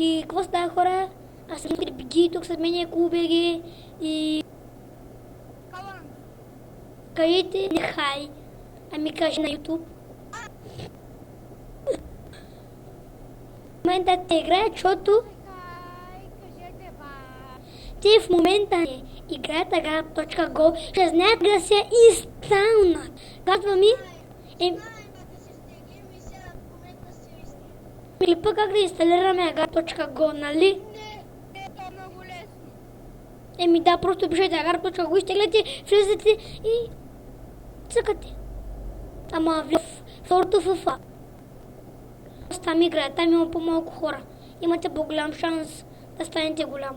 И какво става, хора? Аз съм BG, тук с мен е CoolBG и... Кажете не хай, ами кажи на YouTube. В момента те играят, защото... Те в момента не играят Agar.go, ще знаят да се изсталнат. Казва ми... Или пък как да инсталираме Agar.go, нали? Не, то е много лесно. Еми да, просто пишете Agar.go, изтегляте, влизате и... цъкате. Ама в второто FIFA. Там играят, там има по-малко хора. Имате по-голям шанс да станете голям.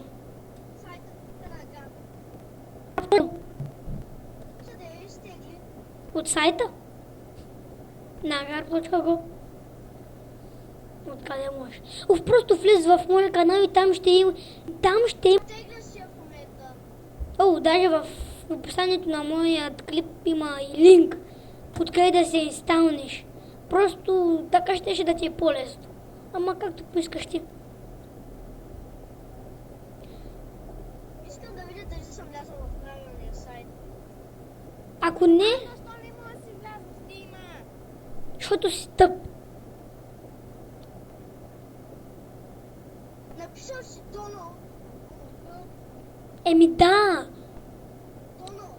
От сайта? На Agar.go. Откъде можеш? Просто влез в моя канал и там ще има... О, даже в описанието на моя клип има и линк, откъде да се инсталнеш. Просто така ще да ти е по-лесно. Ама както поискаш ти. Искам да видя дали съм влязъл в правилния сайт. Ако не, Защо не мога да си вляза в Дима? защото си тъп. Написал си Доналд. Еми да. Доналд.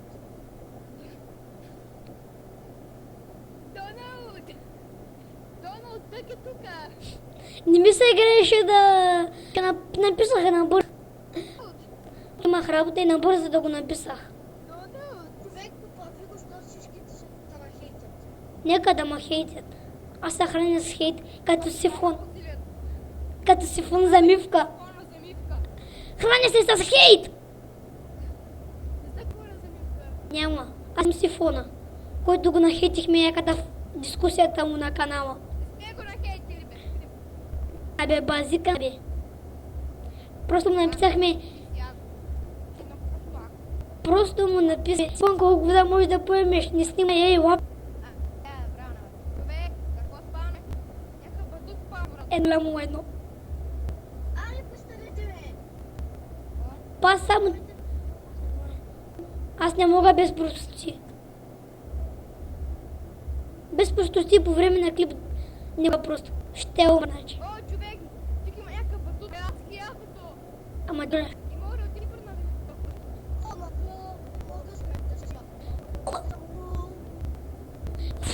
Доналд, тък е тука. Не ми се играеше да... Написах набързо. Имах работа и набързо да го написах. Човек попави го, защото всичките се да ме хейтят. Нека да ме хейтят. Аз се храня с хейт, като сифон. Като сифон за мивка. Храня се с хейт! Няма. Аз съм сифона, който го нахейтихме някъде в дискусията му на канала. Абе, базика, бе. Просто му написахме... Просто му написахме... Сифон, колко вода можеш да поемеш? Не снимай, ей, лап. Едно му едно. Па само... Аз не мога без простоти. Без простоти по време на клип няма просто. Ще умра, значи. О, човек, тук има някакъв батут, адски якото. Ама добре. И мога да отиди пред нас. Ама, мога сме да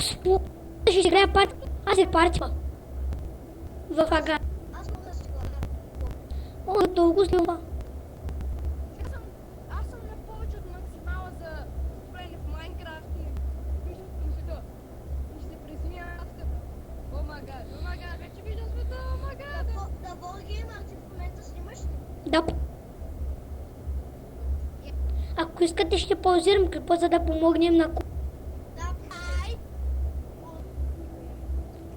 си Ще играя парти. Аз се партива. В Агар. Аз мога да си глада. О, толкова слива. Аз съм на повече от максимала за спрене в Майнкрафт и виждам света. И ще приземя авто. О май гад, вече виждам света, о май гад. Да, Wargamer, ти в момента снимаш ли? Да. Ако искате, ще паузирам клипа, за да помогнем на Да, ай!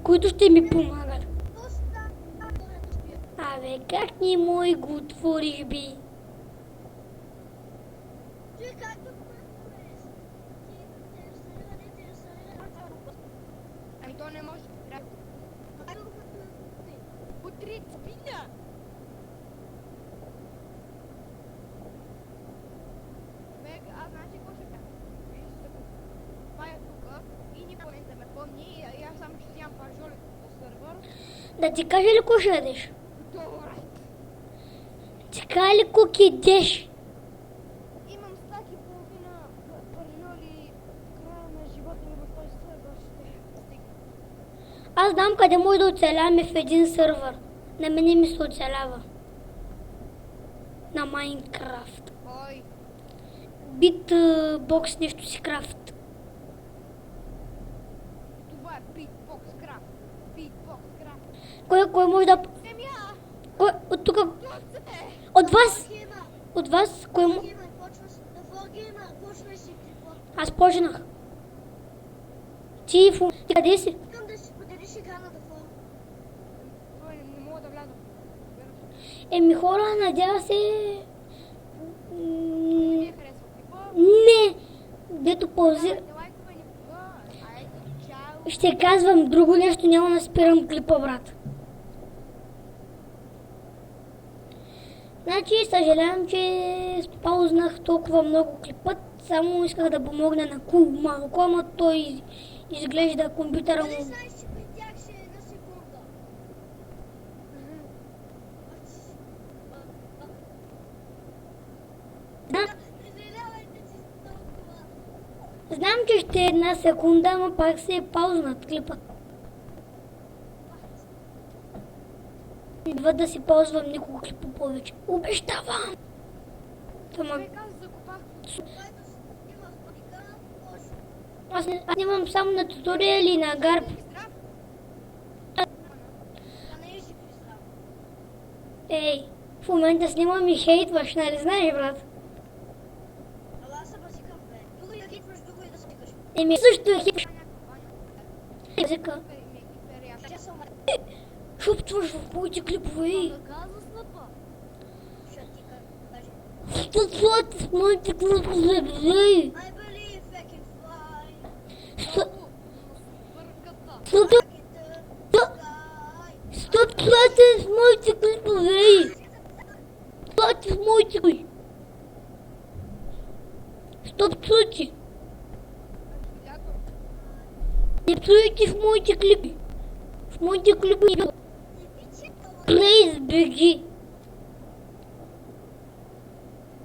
които ще ми помагат. Пуста! Абе, как не мой го отвориш, би? Ти как да го направиш? Ти инсталира. Ами то не може. Утре спина! Аз значи какво ще кажа? Това е тука и никой не ме помни и аз само ще взимам паржоли по сървър. Да ти кажа ли ко ще ядеш? Добре. Ти кажа ли ко кидеш? Имам стак и половина паржоли в края на живота ми в този сървър ще стигна. Аз знам къде може да оцеляваме в един сървър. На мене ми се оцелява. На Майнкрафт. Кой? Битбокс нещо си крафт. Това е Beatbox Craft. Beatbox Craft. Кой може да... Земя! Кой от тук... Слънце! От вас? От вас? Кой му... Wargamer, почвай си клипа. Аз почнах. Ти къде си? Искам да си поделиш игра на дефо. Той не мога да вляза. Еми хора, надява се... Не ми е харесал клипа. Не! Дето паузира... Давайте лайкове ни пога. Айде, чао. Ще казвам друго нещо, няма да спирам клипа, брат. Значи, съжалявам, че спаузнах толкова много клипът. Само исках да помогна на Кул малко, ама той изглежда компютъра Дали му. знаеш, че при тях ще е една секунда? Извинявайте, че толкова. Знам, че ще е една секунда, ама пак се е паузнат клипът. Идва да си ползвам никога клипа повече. Обещавам! Ама Човек, аз закопах. Който има спадика, може. аз снимам само на туториали на Гарп. Здрав. Да не е жив и здрав. Ей, в момента снимам и хейтваш, нали знаеш, брат? Ала аз се базикам, бе. Друго да хитваш, друго и да стикаш. Еми също е хейтваш. Езика. Тя съм Шупчваш в моите клипове. Каза снъпа. ще ти кажа. Стъпват в моите клипове. I believe I can fly. Бърката. Стъпват I can sky. в моите клипове. Стъпват в моите клипове. Стъпват. Не псуйте в моите клипи. В моите клипи Плейс беги.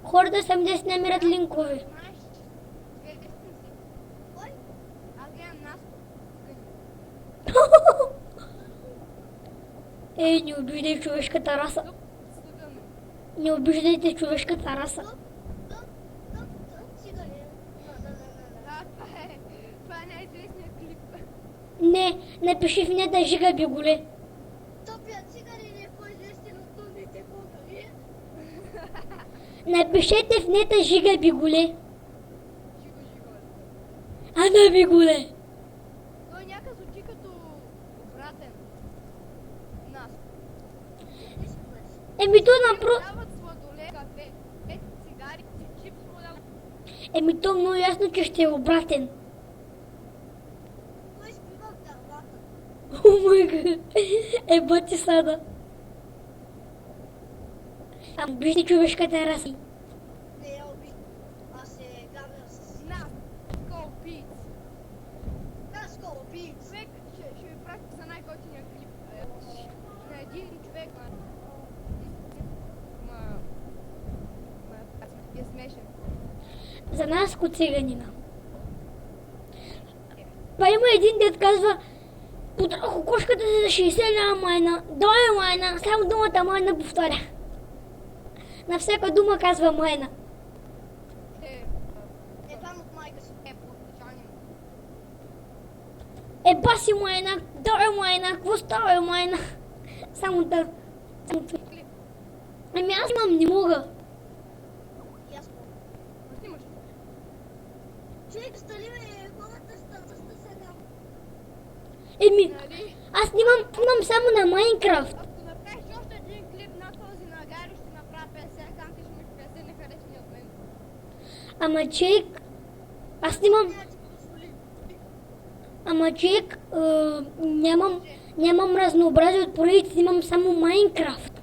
Хората сам да си намерят линкове. Знаеш, две дестинси. Кой? Аз гледам нас. Ей, не обиждай човешката раса. Стъгаме. Не обиждайте човешката раса. Цигари. Да, това е най-известният клип. Не, напиши в нета Жига Бигуле. Топия цигари не е по-известен от думите българи. Напишете в нета Жига Бигуле. Жиго. Ана Бигуле. Той някак звучи като обратен. Нас. Еми то напро... Дават сладоле, кафе, цигари, чипс, вода. Еми то много ясно, че ще е обратен. Той спива в дървата. О май гад. Еба ти сада. Ам обиждай човешката раса. Не я обичам. Аз се гавя с Нас. Go Наско убийц. Човек, ще ви пратя за най-готиния клип. На един човек, е смешен. За нас коциганина. Па има един дед казва, потрах кошката си за 60 лева майна. Дай майна, само думата майна повторя. На всяка дума казва майна. Е там от майка си. По случайно. Баси майна, дай майна, какво става майна? Само да. Клип. Ами аз имам, не мога. И аз помня. Снимаш. Човек, стали ме, хората ще сега. Еми, Нали? аз имам само на Майнкрафт. Ако направиш още един клип на този на Гари, ще направя 50 канти, ще ми 50 нехаресни от мен. Ама чек, аз снимам, Няма ти позволи. ама чек, нямам разнообразие от поредици, имам само Майнкрафт.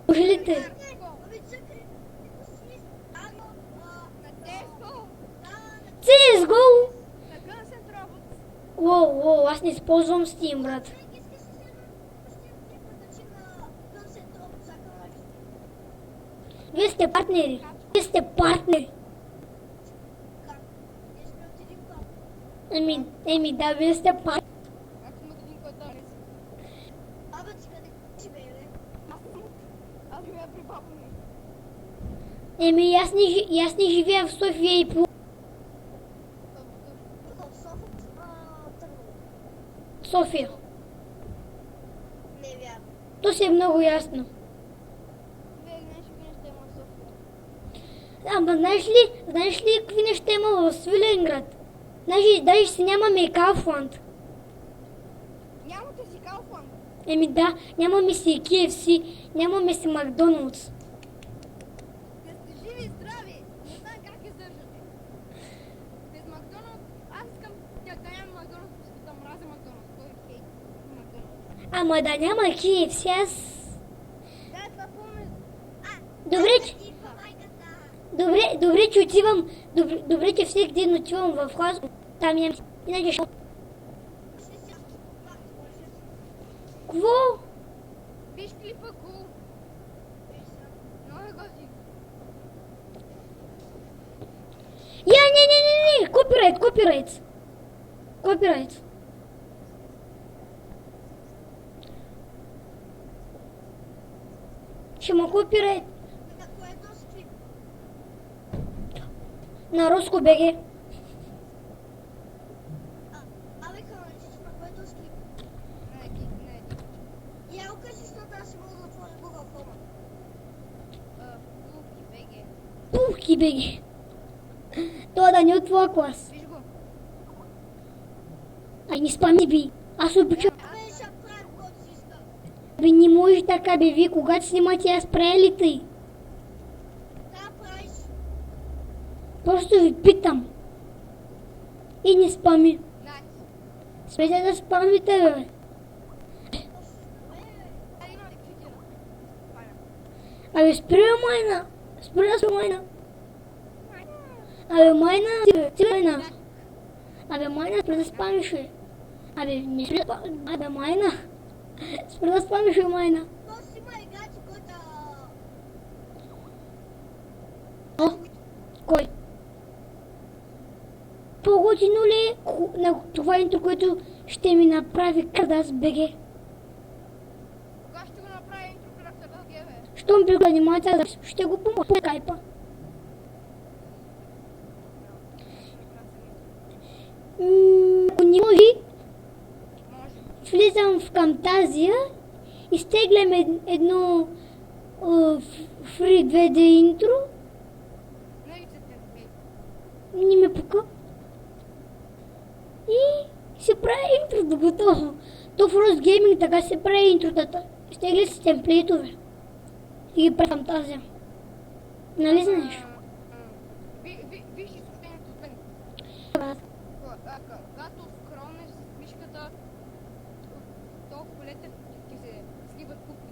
Може ли те? Ами чакай, какво си мисли? Ано, На Теско, CSGO! на Guns N' Robots. Уоу, аз не използвам Steam, брат. човек искаш да се пустим клипа да че на Guns N' Robots за каналите. Вие сте партнери. Вие сте партнери. Как? Ние сме от един клуб. Еми да, вие сте партнери. Аз съм от един който не си. Абе, ти къде си, бе, бе? Аз живея при баба ми. Еми аз не живея в София и по Тук от София, Търново. София. Не е вярно. То си е много ясно. Вие нещо ви ще има в София. Ама знаеш ли какви неща има в Свиленград? Даже си нямаме и Kaufland. Нямате си Kaufland. Еми да, нямаме си и KFC, нямаме си Макдоналдс. Да сте живи и здрави. Не знам как издържате. Без Макдоналдс, аз искам да ям Макдоналдс, защото да мразя Макдоналдс. Кой хейт Макдоналдс? Ама да няма KFC, аз... Да, това помня. Добре, че... Добре, че отивам... Добре, че всеки ден отивам в Хасково. Там ям... Иначе ще... Кво? Виж клипа Cool. Много е готин. Я, не. Копирайт. Ще ма копирайт. На което скрип? На руско БГ. Абе, Ханчич, на което скрип? Не. Я окажи, защото аз ще мога да отворя Google Chrome. Луки, БГ. Пухки БГ. Това да не от твоя клас. Виж го. Ай, не спами би. Аз обичам. Абе, ще правим каквото си иска. Бе, не може така, бе, вие когато снимате, аз правя ли тъй? Да, правиш. Просто ви питам. И не спами. Найс. Смете да спамите, бе. Ай, има ли квитира? Файна. Абе, спри майна. Абе, майна. Абе, майна, спри да спамиш, бе. Абе, не спри да спамиш. Абе, майна. Спри да спамиш, бе, майна. Просто има играчи, който... О, кой? По-готино ли е на това интро, което ще ми направи Кардас БГ? Кога ще го направи интро кръвта БГ, бе? Щом би го анимация, ще го помогна по скайпа. Ако не може, Може. влизам в Camtasia, изтеглям едно Free 2D интро, Не виждате, бе. не ме пука. И се прави интрото готово. То в Rose Gaming така се прави интротата. Изтегля си темплейтове и ги прави в Camtasia. Нали знаеш? Виж изобщението от мен. Когато скромнеш с мишката, толкова полета ти се сливат купи.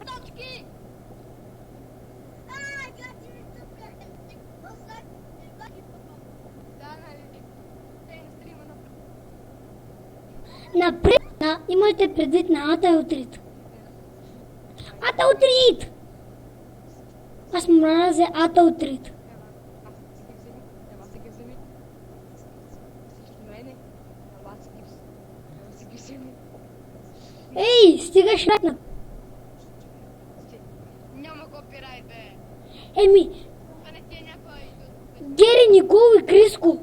Точки! Играчи ми тук! Остави, играчи потом. Да, нали? Те на стрима Напред, имате предвид на Аталтрит. Аталтрит! Аз мразя Аталтрит. Ела си ги вземи. Всички мене. Ела си ги вземи. Ей, стигаш ратна. Няма копирайт, бе. Еми, А не ти е някой... Гери, Никол и Криско.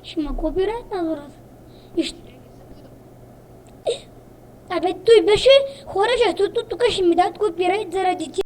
Ще ма копирайт на дората. И ще... Абе, той беше хора, защото тук ще ми дадат копирайт заради ти.